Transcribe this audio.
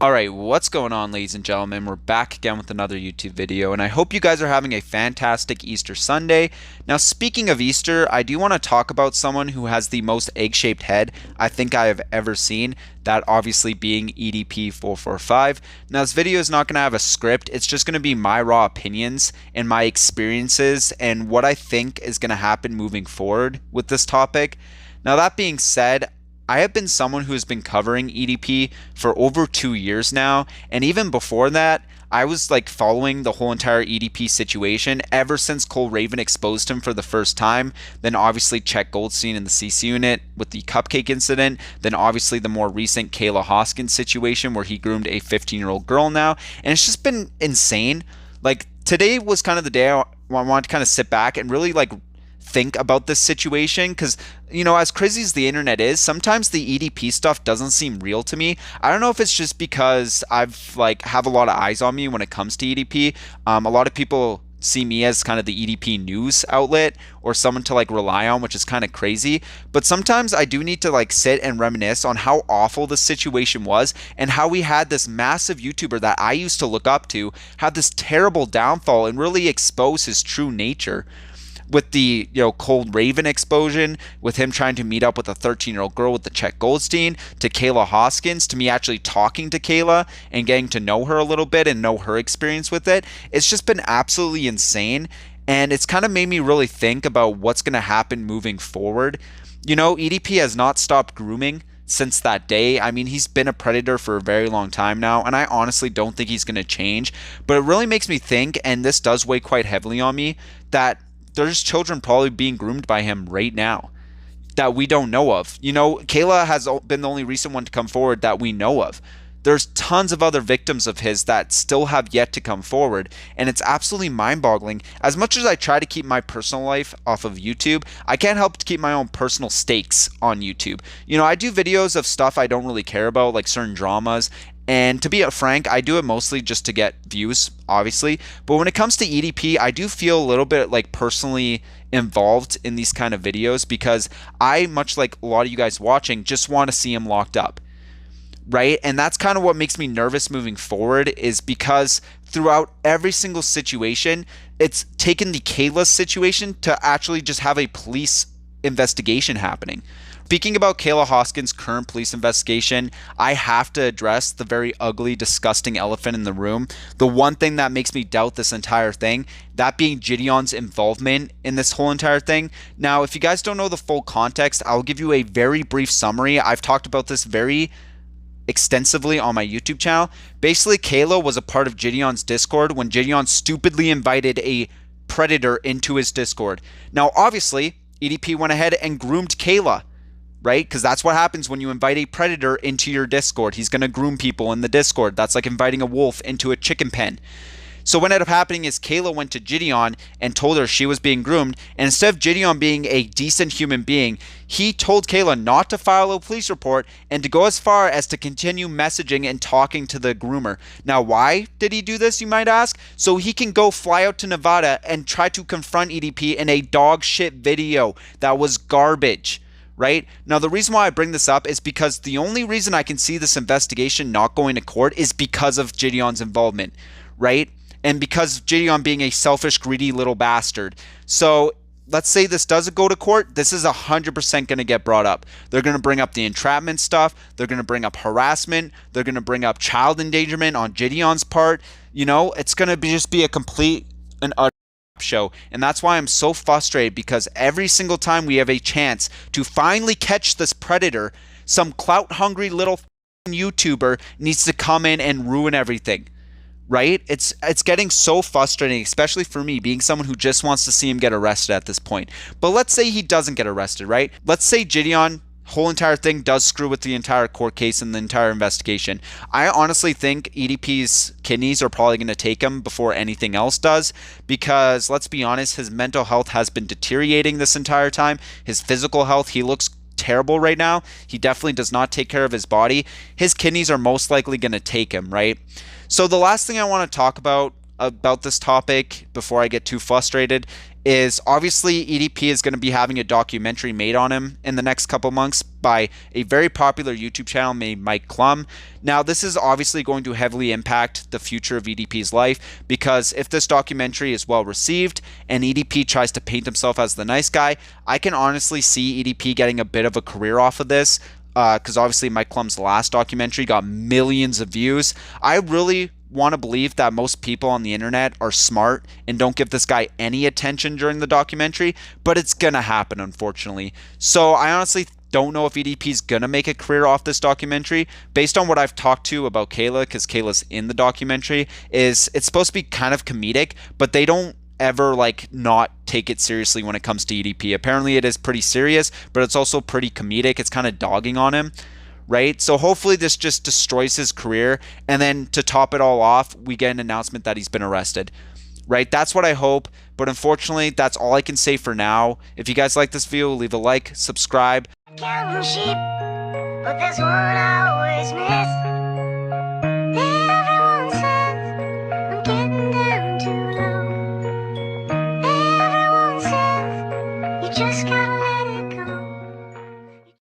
Alright, what's going on, ladies and gentlemen? We're back again with another YouTube video, and I hope you guys are having a fantastic Easter Sunday. Now, speaking of Easter, I do want to talk about someone who has the most egg-shaped head I think I have ever seen, that obviously being Edp445. Now, this video is not going to have a script, it's just going to be my raw opinions and my experiences and what I think is going to happen moving forward with this topic. Now, that being said, I have been someone who has been covering EDP for over 2 years now, and even before that, I was like following the whole entire EDP situation ever since Cole Raven exposed him for the first time. Then obviously Chet Goldstein in the CC unit with the cupcake incident. Then obviously the more recent Kayla Hoskins situation where he groomed a 15-year-old girl now, and it's just been insane. Like, today was kind of the day I wanted to kind of sit back and really like think about this situation, because as crazy as the internet is, sometimes the EDP stuff doesn't seem real to me. I don't know if it's just because I've have a lot of eyes on me when it comes to EDP. A lot of people see me as kind of the EDP news outlet or someone to like rely on, which is kind of crazy. But sometimes I do need to like sit and reminisce on how awful the situation was and how we had this massive YouTuber that I used to look up to have this terrible downfall and really expose his true nature. With the Cole Raven explosion, with him trying to meet up with a 13-year-old girl with the Chet Goldstein, to Kayla Hoskins, to me actually talking to Kayla and getting to know her a little bit and know her experience with it. It's just been absolutely insane, and it's kind of made me really think about what's going to happen moving forward. EDP has not stopped grooming since that day. I mean, he's been a predator for a very long time now, and I honestly don't think he's going to change. But it really makes me think, and this does weigh quite heavily on me, that there's children probably being groomed by him right now that we don't know of. Kayla has been the only recent one to come forward that we know of. There's tons of other victims of his that still have yet to come forward, and it's absolutely mind-boggling. As much as I try to keep my personal life off of YouTube, I can't help to keep my own personal stakes on YouTube. I do videos of stuff I don't really care about, like certain dramas, and to be frank, I do it mostly just to get views, obviously. But when it comes to EDP, I do feel a little bit like personally involved in these kind of videos, because I, much like a lot of you guys watching, just want to see him locked up. Right? And that's kind of what makes me nervous moving forward, is because throughout every single situation, it's taken the Kayla situation to actually just have a police investigation happening. Speaking about Kayla Hoskins' current police investigation, I have to address the very ugly, disgusting elephant in the room. The one thing that makes me doubt this entire thing, that being Jidon's involvement in this whole entire thing. Now, if you guys don't know the full context, I'll give you a very brief summary. I've talked about this very extensively on my YouTube channel. Basically, Kayla was a part of Jidon's Discord when Jidon stupidly invited a predator into his Discord. Now, obviously, EDP went ahead and groomed Kayla, right? Because that's what happens when you invite a predator into your Discord. He's going to groom people in the Discord. That's like inviting a wolf into a chicken pen. So what ended up happening is Kayla went to Jidon and told her she was being groomed. And instead of Jidon being a decent human being, he told Kayla not to file a police report and to go as far as to continue messaging and talking to the groomer. Now, why did he do this, you might ask? So he can go fly out to Nevada and try to confront EDP in a dog shit video that was garbage. Right? Now, the reason why I bring this up is because the only reason I can see this investigation not going to court is because of Jidon's involvement, right? And because of Jidon being a selfish, greedy little bastard. So let's say this doesn't go to court, this is 100% going to get brought up. They're going to bring up the entrapment stuff. They're going to bring up harassment. They're going to bring up child endangerment on Jidon's part. It's going to just be a complete and utter show. And that's why I'm so frustrated, because every single time we have a chance to finally catch this predator, some clout hungry little YouTuber needs to come in and ruin everything. Right? It's getting so frustrating, especially for me, being someone who just wants to see him get arrested at this point. But let's say he doesn't get arrested, right? Let's say Jidon, whole entire thing does screw with the entire court case and the entire investigation. I honestly think EDP's kidneys are probably going to take him before anything else does, because let's be honest, his mental health has been deteriorating this entire time. His physical health, he looks terrible right now. He definitely does not take care of his body. His kidneys are most likely going to take him, right? So the last thing I want to talk about this topic before I get too frustrated is obviously EDP is going to be having a documentary made on him in the next couple months by a very popular YouTube channel named Mike Klum. Now, this is obviously going to heavily impact the future of EDP's life, because if this documentary is well received and EDP tries to paint himself as the nice guy, I can honestly see EDP getting a bit of a career off of this, because obviously Mike Klum's last documentary got millions of views. I really want to believe that most people on the internet are smart and don't give this guy any attention during the documentary, but it's gonna happen, unfortunately. So I honestly don't know if EDP's gonna make a career off this documentary. Based on what I've talked to about Kayla, because Kayla's in the documentary, is it's supposed to be kind of comedic, but they don't ever like not take it seriously when it comes to EDP. Apparently it is pretty serious, but it's also pretty comedic. It's kind of dogging on him, right? So hopefully this just destroys his career, and then to top it all off, we get an announcement that he's been arrested, right? That's what I hope, but unfortunately, that's all I can say for now. If you guys like this video, leave a like, subscribe. Counting sheep, but there's one I always miss. Everyone says I'm getting down too low. Everyone says you just gotta